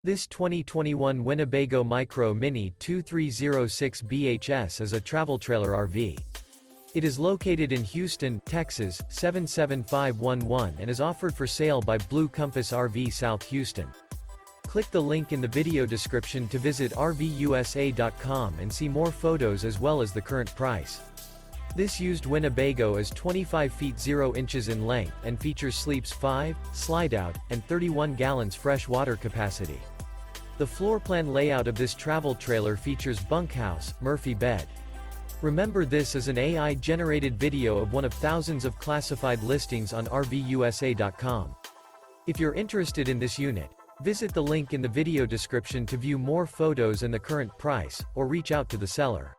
This 2021 Winnebago Micro Minnie 2306 BHS is a travel trailer RV. It is located in Houston, Texas, 77511 and is offered for sale by Blue Compass RV South Houston. Click the link in the video description to visit RVUSA.com and see more photos as well as the current price. This used Winnebago is 25 feet 0 inches in length and features sleeps 5, Slideout, and 31 gallons fresh water capacity. The floor plan layout of this travel trailer features bunkhouse, Murphy bed. Remember, this is an AI-generated video of one of thousands of classified listings on RVUSA.com. If you're interested in this unit, visit the link in the video description to view more photos and the current price, or reach out to the seller.